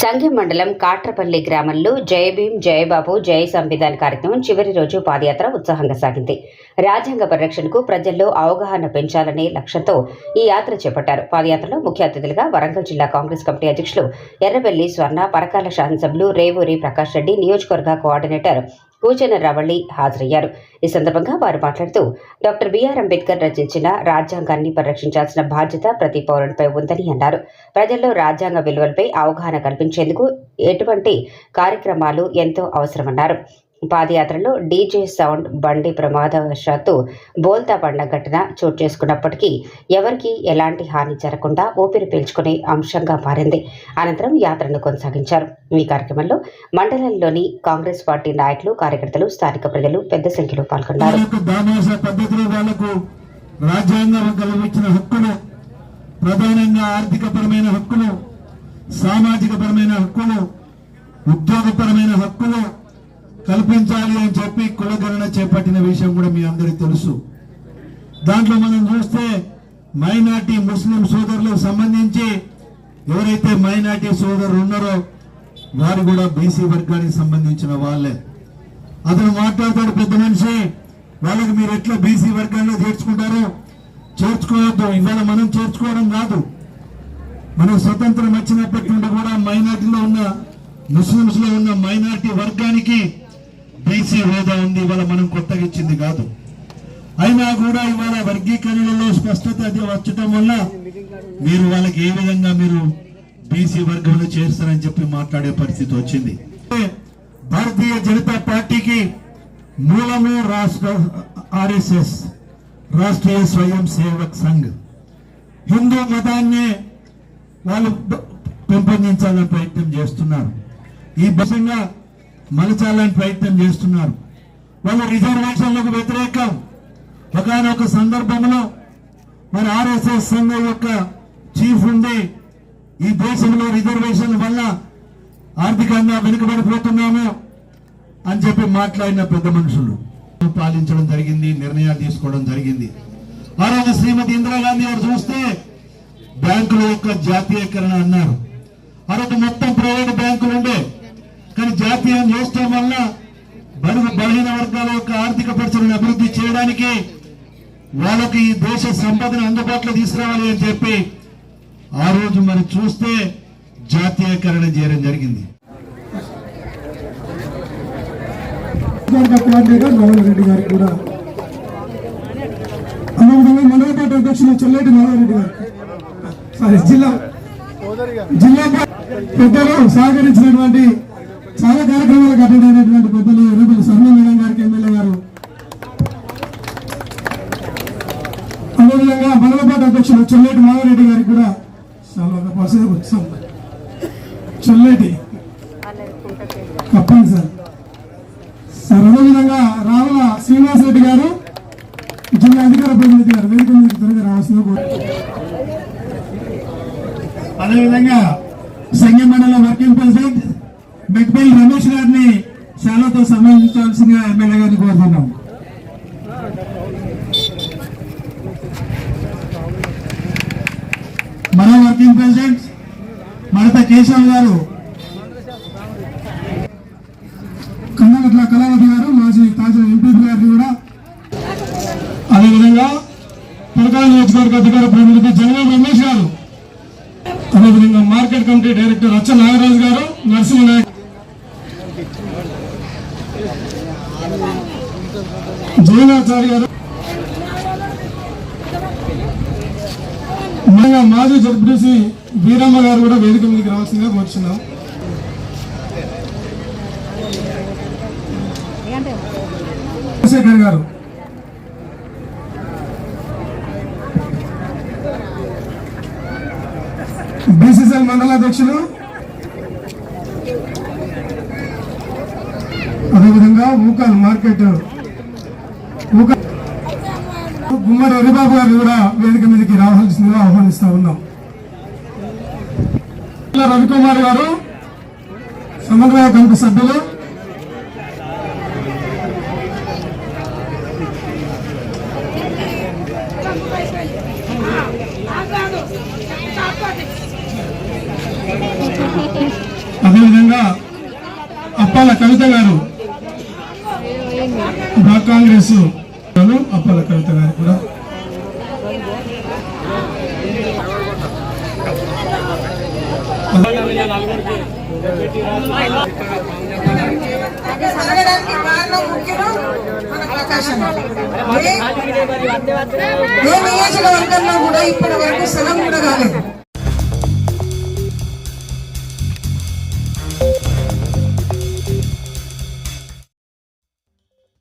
సంఘం మండలం కాట్రపల్లి గ్రామంలో జై భీమ్ జై బాబు జై సంవిధాన్ కార్యక్రమం చివరి రోజు పాదయాత్ర ఉత్సాహంగా సాగింది. రాజ్యాంగ పరిరక్షణకు ప్రజల్లో అవగాహన పెంచాలనే లక్ష్యంతో ఈ యాత్ర చేపట్టారు. పాదయాత్రలో ముఖ్య అతిథులుగా వరంగల్ జిల్లా కాంగ్రెస్ కమిటీ అధ్యక్షులు ఎర్రబెల్లి స్వర్ణ, పరకాల శాసనసభ్యులు రేవూరి ప్రకాష్ రెడ్డి, నియోజకవర్గ కోఆర్డినేటర్ కూచన రవళి హాజరయ్యారు. ఈ సందర్భంగా వారు మాట్లాడుతూ డాక్టర్ బిఆర్ అంబేద్కర్ రచించిన రాజ్యాంగాన్ని పరిరక్షించాల్సిన బాధ్యత ప్రతి పౌరునిపై ఉందని అన్నారు. ప్రజల్లో రాజ్యాంగ విలువలపై అవగాహన కల్పించేందుకు ఎటువంటి కార్యక్రమాలు ఎంతో అవసరమన్నారు. పాదయాత్రలో డీజే సౌండ్ బండి ప్రమాదవశాత్తు బోల్తా పడిన ఘటన చోటు చేసుకున్నప్పటికీ ఎవరికీ ఎలాంటి హాని జరగకుండా ఊపిరి పీల్చుకునే అంశంగా మారింది. అనంతరం యాత్రను కొనసాగించారు. ఈ కార్యక్రమంలో మండలంలోని కాంగ్రెస్ పార్టీ నాయకులు, కార్యకర్తలు, స్థానిక ప్రజలు పెద్ద సంఖ్యలో పాల్గొన్నారు. ప్రధానంగా ఆర్థికపరమైన హక్కులు, సామాజికపరమైన హక్కులు, ఉద్యోగపరమైన హక్కులు కల్పించాలి అని చెప్పి కులగణన చేపట్టిన విషయం కూడా మీ అందరికీ తెలుసు. దాంట్లో మనం చూస్తే మైనార్టీ ముస్లిం సోదరులకు సంబంధించి ఎవరైతే మైనార్టీ సోదరులు ఉన్నారో వారు కూడా బీసీ వర్గానికి సంబంధించిన వాళ్ళే. అతను మాట్లాడతాడు, పెద్ద మనిషి, వాళ్ళకి మీరు ఎట్లా బీసీ వర్గాల్లో చేర్చుకుంటారో చేర్చుకోవద్దు. ఇవాళ మనం చేర్చుకోవడం కాదు, మనం స్వతంత్రం వచ్చినప్పటి నుండి కూడా మైనార్టీలో ఉన్న ముస్లింస్ లో ఉన్న మైనార్టీ వర్గానికి బీసీ హోదా ఉంది. ఇవాళ మనం కొత్తగా ఇచ్చింది కాదు. అయినా కూడా ఇవాళ వర్గీకరణలో స్పష్టత వచ్చటం వల్ల మీరు వాళ్ళకి ఏ విధంగా మీరు బీసీ వర్గంలో చేస్తారని చెప్పి మాట్లాడే పరిస్థితి వచ్చింది. భారతీయ జనతా పార్టీకి మూలము రాష్ట్ర ఆర్ఎస్ఎస్, రాష్ట్రీయ స్వయం సేవక్ సంఘ్. హిందూ మతాన్ని వాళ్ళు పెంపొందించాలని ప్రయత్నం చేస్తున్నారు. ఈ భాగంగా మలచాలని ప్రయత్నం చేస్తున్నారు. వాళ్ళు రిజర్వేషన్లకు వ్యతిరేకం. ఒకనొక సందర్భంలో మరి ఆర్ఎస్ఎస్ సంఘం యొక్క చీఫ్ ఉండి ఈ దేశంలో రిజర్వేషన్ వల్ల ఆర్థికంగా వెనుకబడిపోతున్నాము అని చెప్పి మాట్లాడిన పెద్ద మనుషులు పాలించడం జరిగింది, నిర్ణయాలు తీసుకోవడం జరిగింది. ఆ రోజు శ్రీమతి ఇందిరాగాంధీ గారు చూస్తే బ్యాంకుల యొక్క జాతీయకరణ అన్నారు. ఆ రోజు మొత్తం ప్రైవేట్ బ్యాంకులు ఉండే, కానీ జాతీయం చేయడం వల్ల బడుగు బలహీన వర్గాల యొక్క ఆర్థిక పరిస్థితులను అభివృద్ధి చేయడానికి వాళ్ళకి ఈ దేశ సంపదను అందుబాటులో తీసుకురావాలి అని చెప్పి ఆ రోజు మరి చూస్తే జాతీయకరణ చేయడం జరిగింది. రెడ్డి గారికి కూడా మండల పార్టీ అధ్యక్షులు చెల్లేటి నారాయణరెడ్డి గారు, జిల్లా పెద్దలు సహకరించినటువంటి చాలా కార్యక్రమాలకు అటెండ్ అయినటువంటి పెద్దలు ఎర్రబెల్లి స్వర్ణ మేడం గారికి, ఎమ్మెల్యే గారు, అదేవిధంగా మండల పార్టీ అధ్యక్షులు చెల్లేటి నారాయణరెడ్డి గారికి కూడా చెల్లేటి కప్పండి సార్. అదేవిధంగా రావుల శ్రీనివాసరెడ్డి గారు, జిల్లా అధికార ప్రతినిధి గారు వేదిక మీద త్వరగా రావాల్సిందిగా కోరుతున్నారు. అదేవిధంగా సంఘం మండలం వర్కింగ్ ప్రెసిడెంట్ మెట్పల్లి రమేష్ గారిని శాలతో సంబంధించాల్సిందిగా ఎమ్మెల్యే గారిని కోరుతున్నాం. మన వర్కింగ్ ప్రెసిడెంట్ మడత కేశవ్ గారు, కన్నగట్ల కళావతి గారు, మాజీ తాజా ఎంపీ గారిని కూడా, అదేవిధంగా పరకాల నియోజకవర్గ అధికార ప్రతినిధి జనగాం రమేష్ గారు, అదేవిధంగా మార్కెట్ కమిటీ డైరెక్టర్ అచ్చ నాగరాజు గారు, నరసింహనాయక్, జయనాచారి గారు, మాజీ జడ్పీటీసీ వీరమ్మ గారు కూడా వేదిక మీదకి రావాల్సిందిగా కోరుచున్నాం. చంద్రశేఖర్ గారు, బీసీసీఎల్ మండల అధ్యక్షులు, అదేవిధంగా ఊకాల్ మార్కెట్ గుమ్మడి హరిబాబు గారు కూడా వేదిక మీదకి రావాల్సిందిగా ఆహ్వానిస్తా ఉన్నాం. రవికుమార్ గారు, సమన్వయ కమిటీ సభ్యులు, అప్పాల కవిత గారు బ్లాక్ కాంగ్రెస్ అప్పాల కవిత గారు కూడా జరగడానికి కారణం ముఖ్యం మన ప్రకాశం. ఏ నియోజకవర్గంలో కూడా ఇప్పటి వరకు స్థలం కూడా కాలేదు.